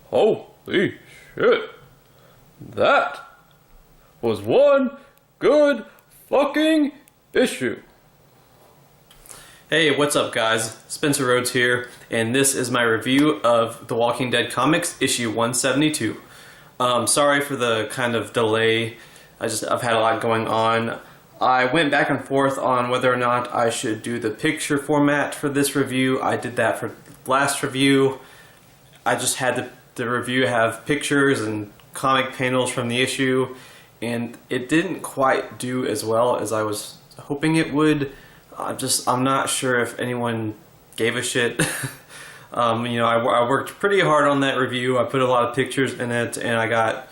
Holy shit. That was one good fucking issue. Hey, what's up guys? Spencer Rhodes here, and this is my review of The Walking Dead Comics, issue 172. Sorry for the kind of delay. I've had a lot going on. I went back and forth on whether or not I should do the picture format for this review. I did that for the last review. I just had the review have pictures and comic panels from the issue, and it didn't quite do as well as I was hoping it would. I'm not sure if anyone gave a shit. I worked pretty hard on that review. I put a lot of pictures in it, and I got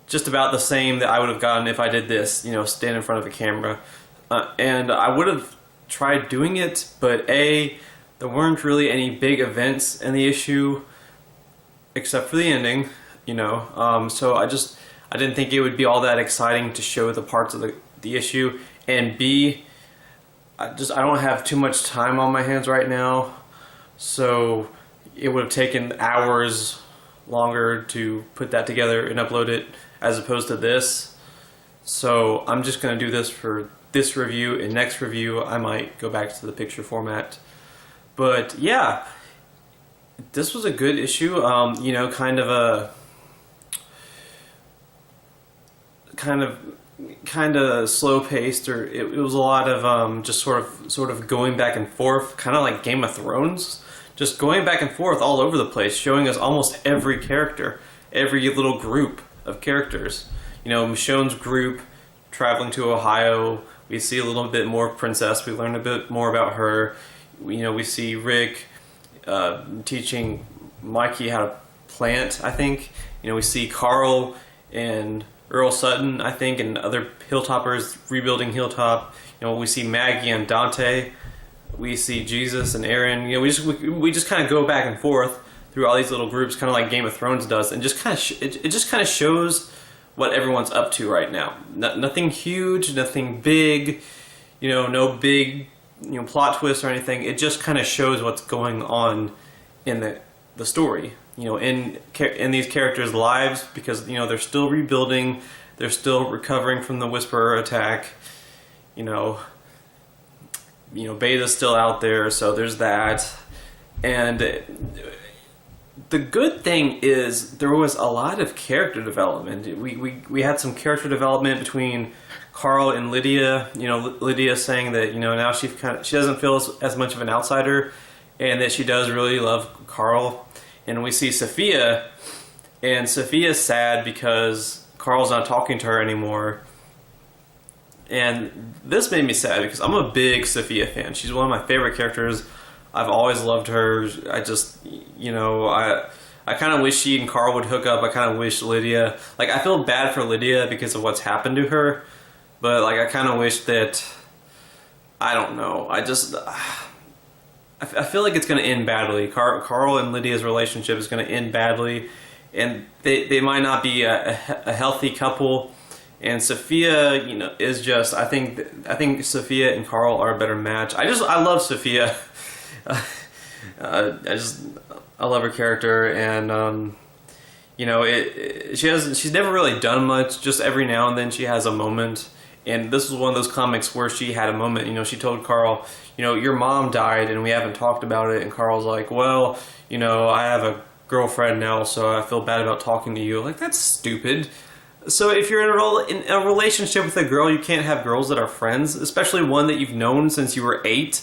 just about the same that I would have gotten if I did this, stand in front of a camera. And I would have tried doing it, but there weren't really any big events in the issue, except for the ending, so I didn't think it would be all that exciting to show the parts of the issue, and B, I don't have too much time on my hands right now, so it would have taken hours longer to put that together and upload it as opposed to this. So I'm just going to do this for this review, and next review I might go back to the picture format. But yeah, this was a good issue. Kind of slow paced, or it was a lot of just sort of going back and forth, kind of like Game of Thrones, just going back and forth all over the place, showing us almost every character, every little group of characters. Michonne's group traveling to Ohio. We see a little bit more of Princess. We learn a bit more about her. We see Rick teaching Mikey how to plant, I think. We see Carl and Earl Sutton, I think, and other Hilltoppers rebuilding Hilltop. We see Maggie and Dante. We see Jesus and Aaron. We just kind of go back and forth through all these little groups, kind of like Game of Thrones does, and just kind of it just kind of shows what everyone's up to right now. Nothing huge, nothing big, no big plot twists or anything. It just kind of shows what's going on in the story. In these characters' lives, because they're still rebuilding, they're still recovering from the Whisperer attack. Beta's still out there, so there's that. And the good thing is there was a lot of character development. We had some character development between Carl and Lydia. Lydia saying that now she doesn't feel as much of an outsider, and that she does really love Carl. And we see Sophia, and Sophia's sad because Carl's not talking to her anymore. And this made me sad because I'm a big Sophia fan. She's one of my favorite characters. I've always loved her. I just, I kind of wish she and Carl would hook up. I kind of wish Lydia, I feel bad for Lydia because of what's happened to her. But, I kind of wish that, I don't know. I feel like it's going to end badly. Carl and Lydia's relationship is going to end badly, and they might not be a healthy couple. And Sophia, is just I think Sophia and Carl are a better match. I love Sophia. I love her character, and she's never really done much. Just every now and then she has a moment. And this was one of those comics where she had a moment. She told Carl, your mom died and we haven't talked about it. And Carl's like, well, I have a girlfriend now, so I feel bad about talking to you. That's stupid. So if you're in a relationship with a girl, you can't have girls that are friends, especially one that you've known since you were 8.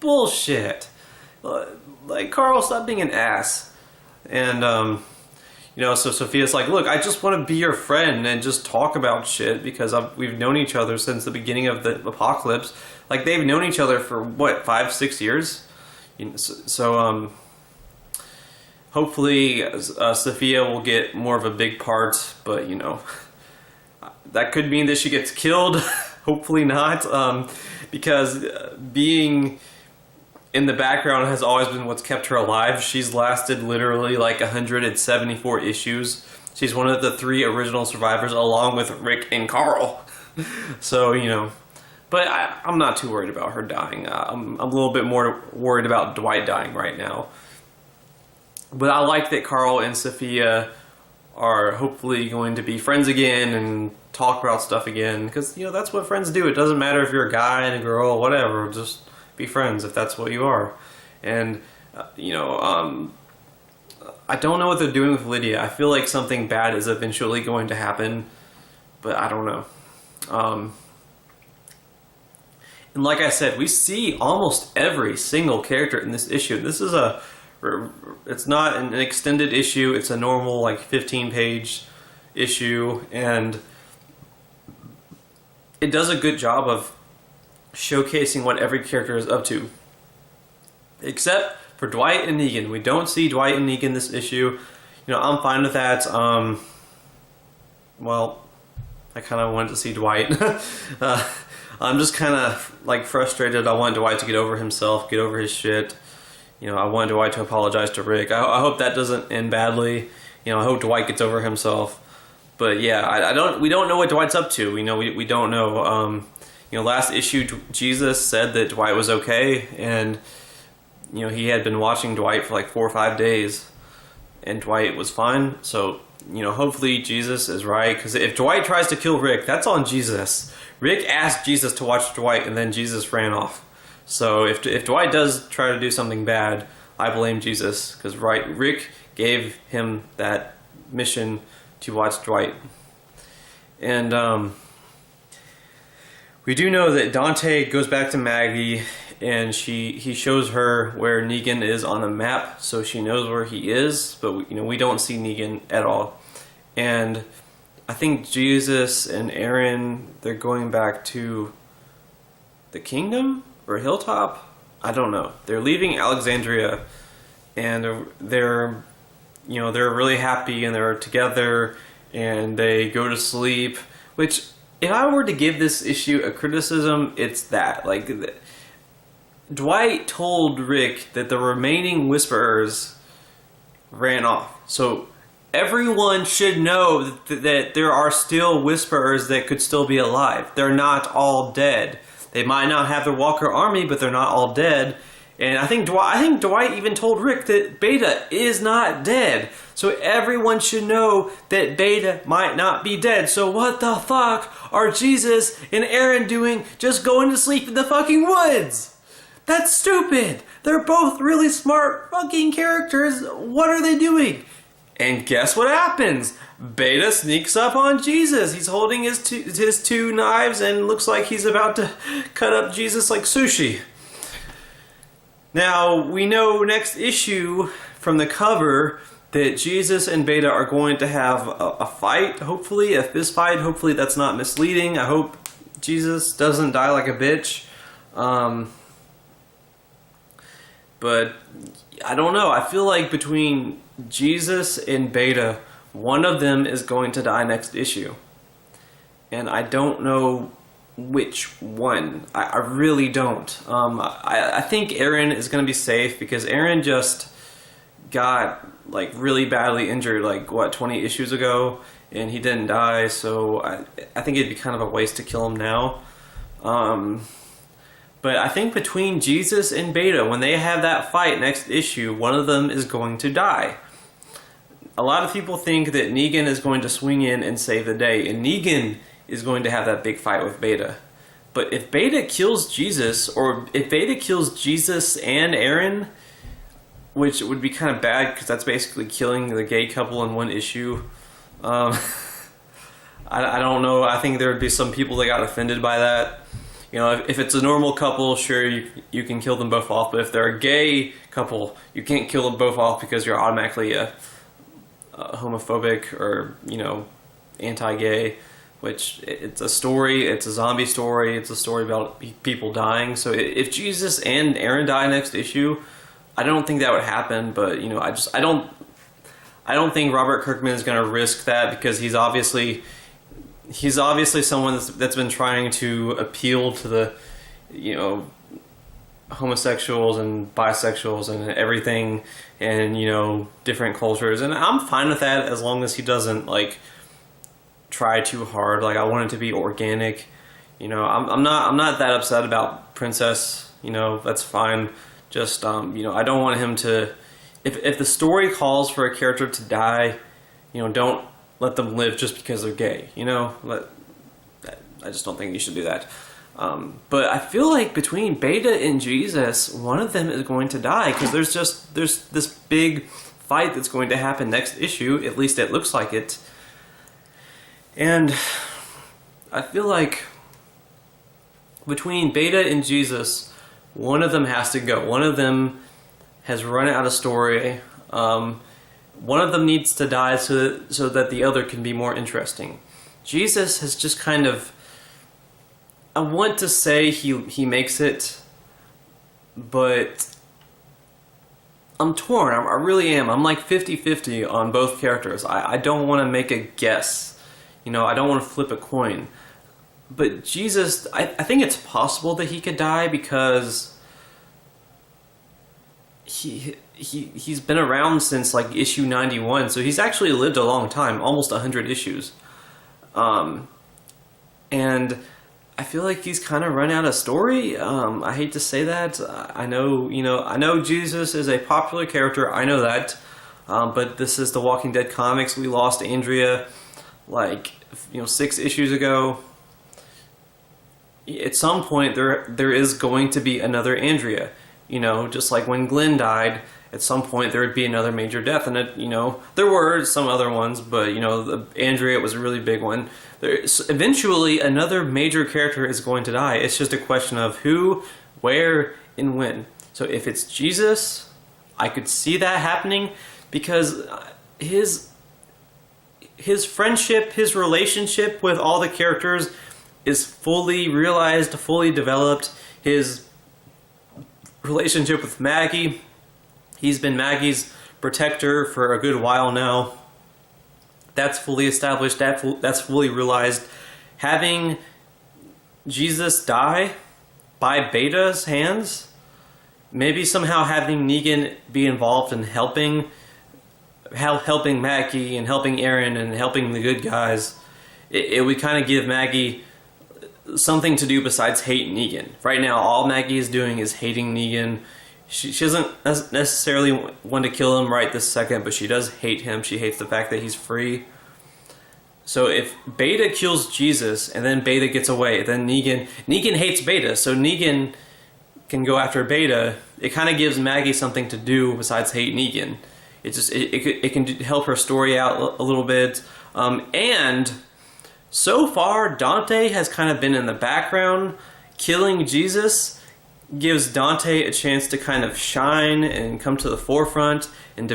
Bullshit. Carl, stop being an ass. And, so Sophia's like, look, I just want to be your friend and just talk about shit because we've known each other since the beginning of the apocalypse. They've known each other for, 5-6 years? Hopefully Sophia will get more of a big part, but, that could mean that she gets killed. Hopefully not, because being in the background has always been what's kept her alive. She's lasted literally 174 issues. She's one of the 3 original survivors along with Rick and Carl. So, but I'm not too worried about her dying. I'm a little bit more worried about Dwight dying right now. But I like that Carl and Sophia are hopefully going to be friends again and talk about stuff again, because that's what friends do. It doesn't matter if you're a guy and a girl, whatever. Just be friends if that's what you are. And I don't know what they're doing with Lydia. I feel like something bad is eventually going to happen, but I don't know. And like I said, we see almost every single character in this issue. This is it's not an extended issue. It's a normal 15-page issue, and it does a good job of showcasing what every character is up to. Except for Dwight and Negan. We don't see Dwight and Negan this issue. I'm fine with that. Well, I kind of wanted to see Dwight. I'm just kind of frustrated. I want Dwight to get over himself, get over his shit. I want Dwight to apologize to Rick. I hope that doesn't end badly. I hope Dwight gets over himself. But yeah, we don't know what Dwight's up to. We don't know. Last issue Jesus said that Dwight was okay, and he had been watching Dwight for 4 or 5 days, and Dwight was fine. So hopefully Jesus is right, because if Dwight tries to kill Rick, that's on Jesus. Rick asked Jesus to watch Dwight, and then Jesus ran off. So if Dwight does try to do something bad, I blame Jesus, because Rick gave him that mission to watch Dwight. And we do know that Dante goes back to Maggie, and he shows her where Negan is on the map, so she knows where he is, but we don't see Negan at all. And I think Jesus and Aaron, they're going back to the kingdom or Hilltop. I don't know. They're leaving Alexandria, and they're really happy, and they're together, and they go to sleep. Which, if I were to give this issue a criticism, it's that Dwight told Rick that the remaining Whisperers ran off. So everyone should know that there are still Whisperers that could still be alive. They're not all dead. They might not have the Walker army, but they're not all dead. And I think Dwight even told Rick that Beta is not dead. So everyone should know that Beta might not be dead. So what the fuck are Jesus and Aaron doing just going to sleep in the fucking woods? That's stupid. They're both really smart fucking characters. What are they doing? And guess what happens? Beta sneaks up on Jesus. He's holding his two knives and looks like he's about to cut up Jesus like sushi. Now, we know next issue from the cover that Jesus and Beta are going to have a fight, hopefully, a fist fight. Hopefully that's not misleading. I hope Jesus doesn't die like a bitch. But I don't know. I feel like between Jesus and Beta, one of them is going to die next issue. And I don't know which one. I really don't. I think Aaron is going to be safe, because Aaron just got really badly injured 20 issues ago, and he didn't die, so I think it'd be kind of a waste to kill him now. But I think between Jesus and Beta, when they have that fight next issue, one of them is going to die. A lot of people think that Negan is going to swing in and save the day, and Negan is going to have that big fight with Beta. But if Beta kills Jesus, or if Beta kills Jesus and Aaron, which would be kind of bad, because that's basically killing the gay couple in one issue. I don't know. I think there would be some people that got offended by that. If it's a normal couple, sure, you can kill them both off. But if they're a gay couple, you can't kill them both off, because you're automatically a homophobic or, anti-gay. Which, it's a story, it's a zombie story, it's a story about people dying. So if Jesus and Aaron die next issue, I don't think that would happen. But I don't think Robert Kirkman is going to risk that, because he's obviously someone that's been trying to appeal to the homosexuals and bisexuals and everything, and different cultures, and I'm fine with that as long as he doesn't try too hard. I want it to be organic. I'm not that upset about Princess. That's fine. Just I don't want him to if the story calls for a character to die, don't let them live just because they're gay. I just don't think you should do that. But I feel like between Beta and Jesus, one of them is going to die because there's this big fight that's going to happen next issue. At least it looks like it. And I feel like between Beta and Jesus, one of them has to go. One of them has run out of story. One of them needs to die so that the other can be more interesting. Jesus has just kind of... I want to say he makes it, but I'm torn. I really am. I'm like 50-50 on both characters. I don't want to make a guess. I don't want to flip a coin. But Jesus, I think it's possible that he could die because he's been around since like issue 91, so he's actually lived a long time, almost 100 issues. And I feel like he's kind of run out of story. I hate to say that. I know Jesus is a popular character. I know that. But this is the Walking Dead comics. We lost Andrea 6 issues ago. At some point there is going to be another Andrea. Just like when Glenn died, at some point there would be another major death, and there were some other ones, but Andrea was a really big one. Eventually another major character is going to die. It's just a question of who, where, and when. So if it's Jesus, I could see that happening because his friendship, his relationship with all the characters is fully realized, fully developed. His relationship with Maggie, he's been Maggie's protector for a good while now. That's fully established, that's fully realized. Having Jesus die by Beta's hands, maybe somehow having Negan be involved in helping Maggie and helping Aaron and helping the good guys, it would kind of give Maggie something to do besides hate Negan. Right now, all Maggie is doing is hating Negan. She doesn't necessarily want to kill him right this second, but she does hate him. She hates the fact that he's free. So if Beta kills Jesus and then Beta gets away, then Negan hates Beta, so Negan can go after Beta. It kind of gives Maggie something to do besides hate Negan. It can help her story out a little bit. And so far, Dante has kind of been in the background. Killing Jesus gives Dante a chance to kind of shine and come to the forefront and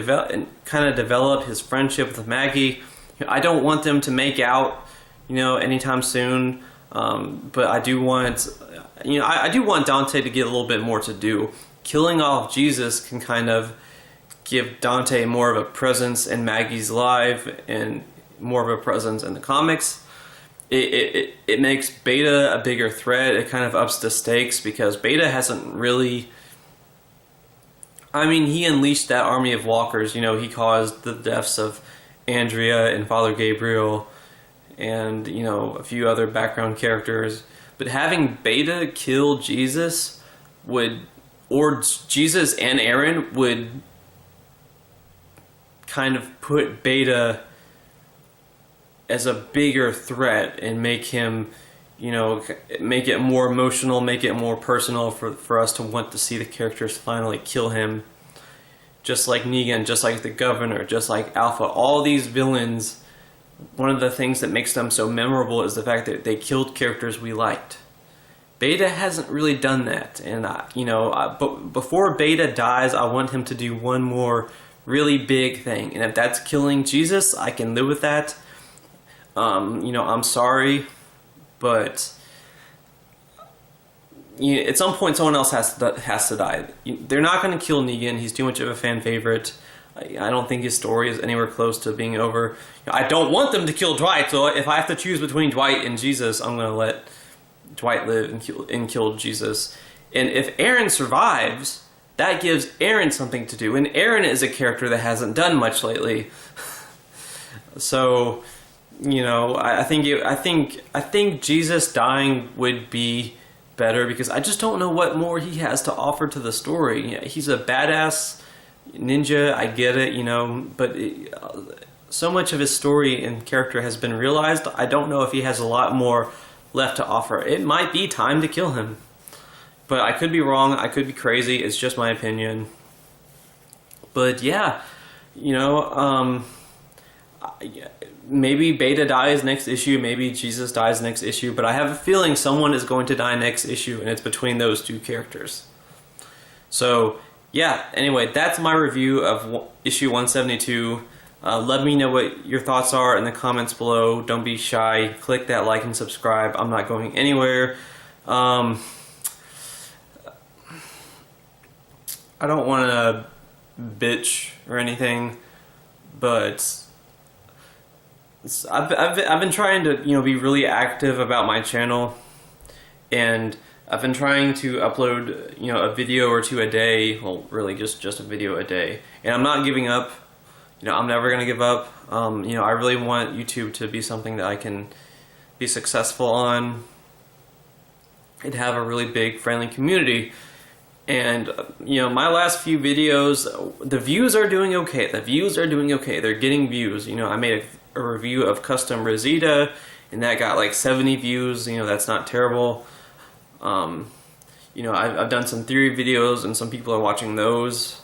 kind of develop his friendship with Maggie. I don't want them to make out, anytime soon. But I do want, I do want Dante to get a little bit more to do. Killing off Jesus can kind of give Dante more of a presence in Maggie's life and more of a presence in the comics. It makes Beta a bigger threat. It kind of ups the stakes because Beta hasn't really... he unleashed that army of walkers. He caused the deaths of Andrea and Father Gabriel and, a few other background characters. But having Beta kill Jesus or Jesus and Aaron would kind of put Beta as a bigger threat and make him, make it more emotional, make it more personal for us to want to see the characters finally kill him. Just like Negan, just like the Governor, just like Alpha, all these villains, one of the things that makes them so memorable is the fact that they killed characters we liked. Beta hasn't really done that, and but before Beta dies, I want him to do one more really big thing, and if that's killing Jesus, I can live with that. I'm sorry, but at some point someone else has to die. They're not going to kill Negan. He's too much of a fan favorite. I don't think his story is anywhere close to being over. I don't want them to kill Dwight, so if I have to choose between Dwight and Jesus, I'm going to let Dwight live and kill Jesus. And if Aaron survives, that gives Aaron something to do. And Aaron is a character that hasn't done much lately. So... I think Jesus dying would be better because I just don't know what more he has to offer to the story. He's a badass, Ninja, I get it, you know, but so much of his story and character has been realized. I don't know if he has a lot more left to offer. It might be time to kill him. But I could be wrong, I could be crazy, it's just my opinion. But yeah, you know, maybe Beta dies next issue, maybe Jesus dies next issue, but I have a feeling someone is going to die next issue, and it's between those two characters. So, yeah, anyway, that's my review of issue 172. Let me know what your thoughts are in the comments below. Don't be shy. Click that like and subscribe. I'm not going anywhere. I don't want to bitch or anything, but I've been trying to, you know, be really active about my channel, and I've been trying to upload, you know, a video or two a day. Well, really just a video a day, and I'm not giving up. You know, I'm never gonna give up. You know, I really want YouTube to be something that I can be successful on and have a really big friendly community. And, you know, my last few videos, the views are doing okay. The views are doing okay. They're getting views. You know, I made a review of Custom Rosita, and that got like 70 views. You know, that's not terrible. You know, I've done some theory videos, and some people are watching those.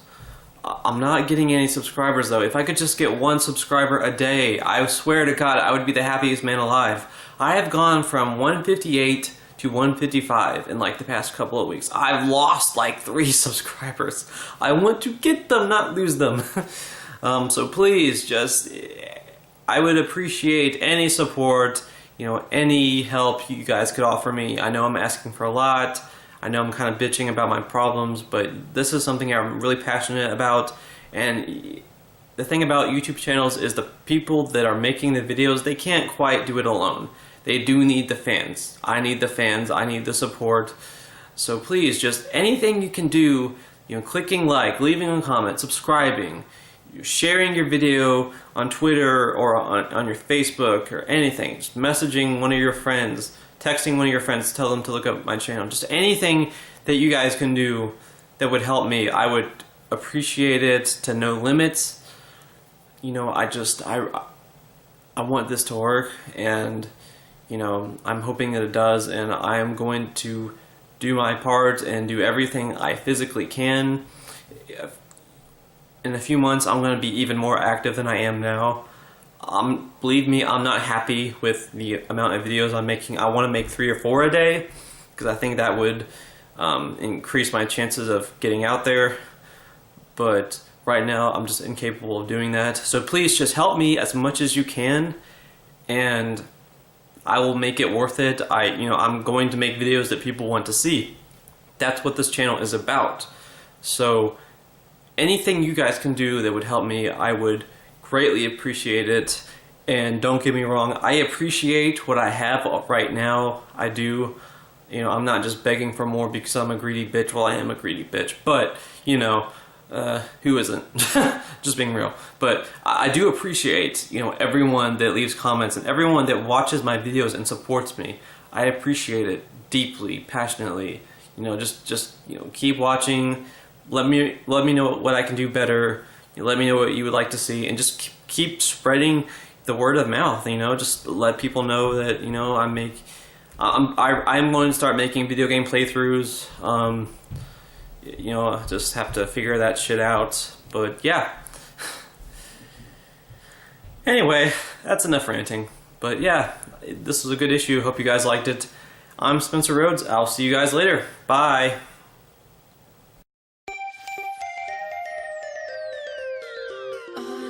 I'm not getting any subscribers, though. If I could just get 1 subscriber a day, I swear to God, I would be the happiest man alive. I have gone from 158 to 155 in like the past couple of weeks. I've lost like 3 subscribers. I want to get them, not lose them. So please, just, I would appreciate any support, you know, any help you guys could offer me. I know I'm asking for a lot. I know I'm kind of bitching about my problems, but this is something I'm really passionate about. And the thing about YouTube channels is the people that are making the videos, they can't quite do it alone. They do need the fans. I need the fans. I need the support. So please, just anything you can do, you know, clicking like, leaving a comment, subscribing, sharing your video on Twitter or on your Facebook or anything, just messaging one of your friends, texting one of your friends, tell them to look up my channel. Just anything that you guys can do that would help me, I would appreciate it to no limits. You know, I want this to work, and you know, I'm hoping that it does, and I am going to do my part and do everything I physically can. In a few months, I'm going to be even more active than I am now. Believe me, I'm not happy with the amount of videos I'm making. I want to make 3 or 4 a day, because I think that would increase my chances of getting out there. But right now, I'm just incapable of doing that. So please just help me as much as you can, and I will make it worth it. I'm going to make videos that people want to see. That's what this channel is about. So anything you guys can do that would help me, I would greatly appreciate it. And don't get me wrong, I appreciate what I have right now. I do. You know, I'm not just begging for more because I'm a greedy bitch. Well, I am a greedy bitch, but you know, who isn't? Just being real. But I do appreciate, you know, everyone that leaves comments and everyone that watches my videos and supports me. I appreciate it deeply, passionately. You know, just you know, keep watching. Let me know what I can do better. You know, let me know what you would like to see, and just keep spreading the word of mouth. You know, just let people know that, you know, I'm going to start making video game playthroughs. You know, I just have to figure that shit out. But yeah. Anyway, that's enough ranting. But yeah, this was a good issue. Hope you guys liked it. I'm Spencer Rhodes. I'll see you guys later. Bye. I